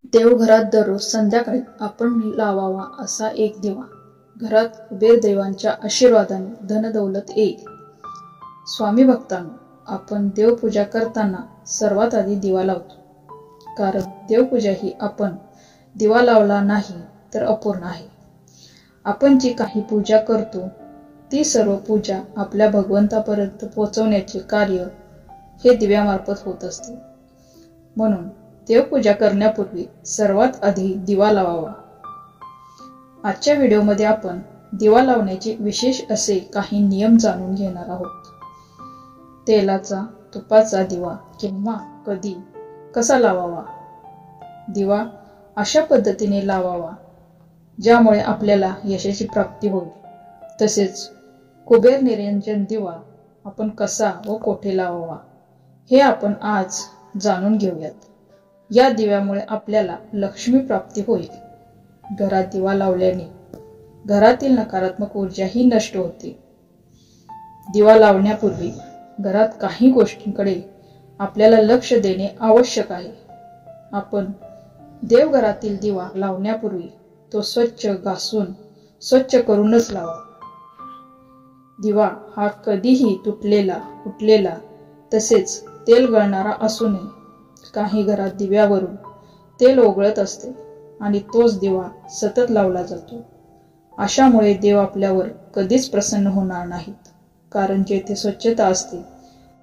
देवघरात दररोज संध्याकाळी आपण लावावा असा एक दिवा. घरात कुबेर देवांच्या आशीर्वादाने धनदौलत येईल. स्वामी भक्तांनो, आपण देवपूजा करताना सर्वात आधी दिवा लावतो. कारण देवपूजा ही आपण दिवा लावला नाही तर अपूर्ण आहे. आपण जी काही पूजा करतो ती सर्व पूजा आपल्या भगवंतापर्यंत पोहोचवण्याचे कार्य हे दिव्यामार्फत होत असते. म्हणून देवपूजा करण्यापूर्वी सर्वात आधी दिवा लावावा. आजच्या व्हिडिओमध्ये आपण दिवा लावण्याचे विशेष असे काही नियम जाणून घेणार आहोत. तेलाचा, तुपाचा दिवा केव्हा, कधी, कसा लावावा. दिवा अशा पद्धतीने लावावा ज्यामुळे आपल्याला यशाची प्राप्ती होईल. तसेच कुबेर निरंजन दिवा आपण कसा व कोठे लावावा हे आपण आज जाणून घेऊयात. या दिव्यामुळे आपल्याला लक्ष्मी प्राप्ती होईल. घरात दिवा लावल्याने घरातील नकारात्मक ऊर्जा ही नष्ट होते. दिवा लावण्यापूर्वी घरात काही गोष्टींकडे आपल्याला लक्ष देणे आवश्यक आहे. आपण देवघरातील दिवा लावण्यापूर्वी तो स्वच्छ घासून स्वच्छ करूनच लावा. दिवा हा कधीही तुटलेला, फुटलेला तसेच तेल गळणारा असू नये. काही घरात दिव्यावरून तेल ओघळत असते आणि तोच दिवा सतत लावला जातो. अशामुळे देव आपल्यावर कधीच प्रसन्न होणार नाहीत. कारण जेथे स्वच्छता असते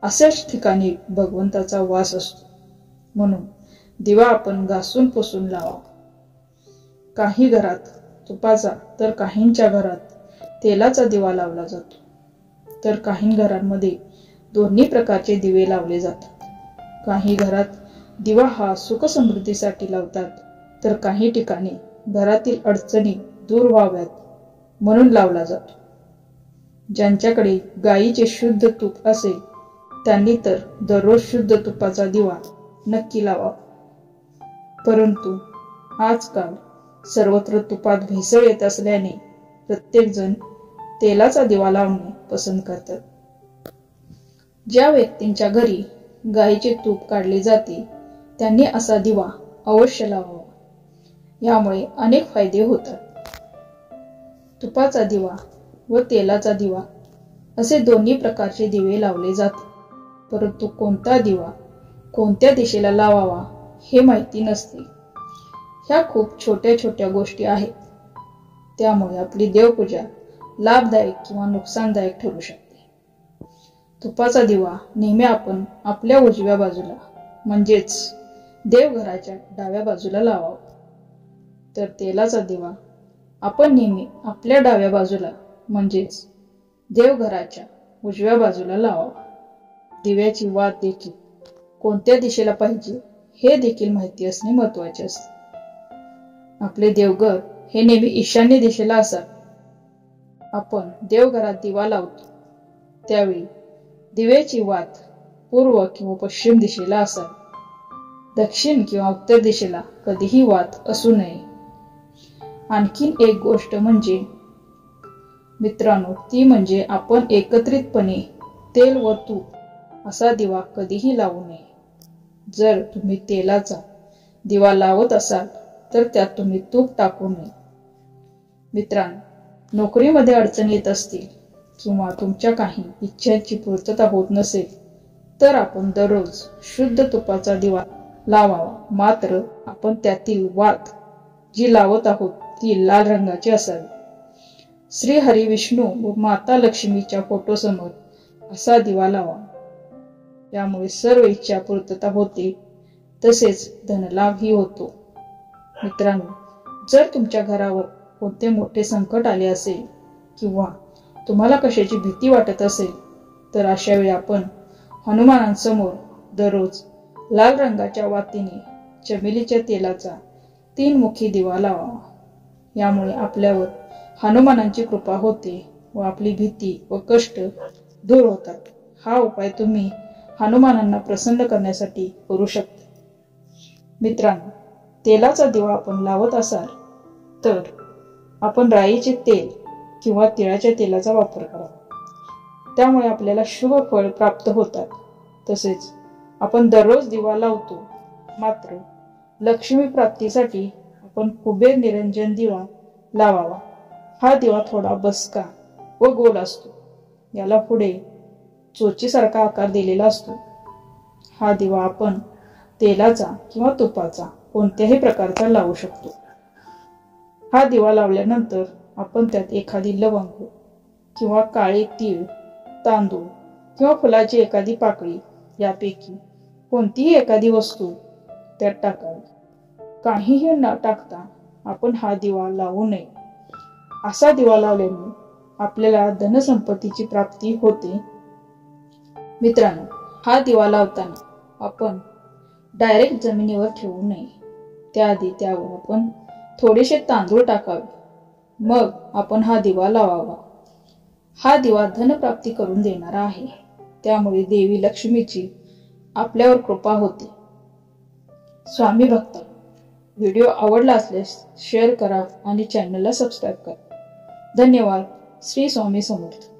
अशाच ठिकाणी भगवंताचा वास असतो. म्हणून दिवा आपण घासून पुसून लावा. काही घरात तुपाचा तर काहींच्या घरात तेलाचा दिवा लावला जातो. तर काही घरांमध्ये दोन्ही प्रकारचे दिवे लावले जातात. काही घरात दिवा हा सुख समृद्धीसाठी लावतात, तर काही ठिकाणी घरातील अडचणी दूर व्हाव्यात म्हणून लावला जातो. ज्यांच्याकडे गायीचे शुद्ध तूप असेल त्यांनी तर दररोज शुद्ध तुपाचा दिवा नक्की लावा. परंतु आजकाल सर्वत्र तुपात भेसळ येत असल्याने प्रत्येक जण तेलाचा दिवा लावणे पसंत करतात. ज्या व्यक्तींच्या घरी गायीचे तूप काढले जाते त्यांनी असा दिवा अवश्य लावावा. यामुळे अनेक फायदे होतात. तुपाचा दिवा व तेलाचा दिवा असे दोन्ही प्रकारचे दिवे लावले जातात. परंतु कोणता दिवा कोणत्या दिशेला लावावा हे माहिती नसते. ह्या खूप छोट्या छोट्या गोष्टी आहेत. त्यामुळे आपली देवपूजा लाभदायक किंवा नुकसानदायक ठरू शकते. तुपाचा दिवा नेहमी आपण आपल्या उजव्या बाजूला म्हणजेच देवघराच्या डाव्या बाजूला लावावा. तर तेलाचा दिवा आपण नेहमी आपल्या डाव्या बाजूला म्हणजेच देवघराच्या उजव्या बाजूला लावावा. दिव्याची वात देखील कोणत्या दिशेला पाहिजे हे देखील माहिती असणे महत्त्वाचे असते. आपले देवघर हे नेहमी ईशान्य दिशेला असावे. आपण देवघरात दिवा लावतो त्यावेळी दिव्याची वात पूर्व किंवा पश्चिम दिशेला असावी. दक्षिण किंवा उत्तर दिशेला कधीही वात असू नये. आणखीन एक गोष्ट म्हणजे मित्रांनो, ती म्हणजे आपण एकत्रितपणे तेल व तूप असा दिवा कधीही लावू नये. जर तुम्ही तेलाचा दिवा लावत असाल तर त्यात तुम्ही तूप टाकू नये. मित्रांनो, नोकरीमध्ये अडचण येत असतील किंवा तुमच्या काही इच्छांची पूर्तता होत नसेल तर आपण दररोज शुद्ध तुपाचा दिवा लावावा. मात्र आपण त्यातील वात जी लावत आहोत ती लाल रंगाची असावी. श्री हरी विष्णू व माता लक्ष्मीच्या फोटोसमोर असा दिवा लावा. यामुळे सर्व इच्छा पूर्तता होते तसेच धनलाभही होतो. मित्रांनो, जर तुमच्या घरावर कोणते मोठे संकट आले असेल किंवा तुम्हाला कशाची भीती वाटत असेल तर अशा वेळी आपण हनुमानांसमोर दररोज लाल रंगाच्या वातीने चमेलीच्या तेलाचा 3 मुखी दिवा लावावा. यामुळे आपल्यावर हनुमानांची कृपा होते व आपली भीती व कष्ट दूर होतात. हा उपाय तुम्ही हनुमानांना प्रसन्न करण्यासाठी करू शकता. मित्रांनो, तेलाचा दिवा आपण लावत असाल तर आपण राईचे तेल किंवा तिळाच्या तेलाचा वापर करावा. त्यामुळे आपल्याला शुभ फळ प्राप्त होतात. तसेच आपण दररोज दिवा लावतो, मात्र लक्ष्मी प्राप्तीसाठी आपण कुबेर निरंजन दिवा लावावा। हा दिवा थोडा बसका व गोल असतो। याला पुढे चोचीसारखा आकार दिलेला असतो। हा दिवा आपण तेलाचा किंवा तुपाचा कोणत्याही प्रकारचा लावू शकतो। हा दिवा लावल्यानंतर आपण त्यात एखादी लवंग किंवा काळे तीळ, तांदूळ किंवा फुलाची एखादी पाकळी यापैकी कोणतीही एखादी वस्तू त्यात टाकावी। काहीही न टाकता आपण हा दिवा लावू नये। असा दिवा लावल्याने आपल्याला धनसंपत्तीची प्राप्ती होते। मित्रांनो, हा दिवा लावताना आपण डायरेक्ट जमिनीवर ठेवू नये। त्याआधी त्यावर आपण थोडेसे तांदूळ टाकावे, मग आपण हा दिवा लावावा। हा दिवा धनप्राप्ती करून देणारा आहे, त्यामुळे देवी लक्ष्मीची आपल्यावर कृपा होते। स्वामी भक्त व्हिडिओ आवडला असल्यास शेअर करा आणि चॅनलला सबस्क्राईब करा। धन्यवाद। श्री स्वामी समर्थ।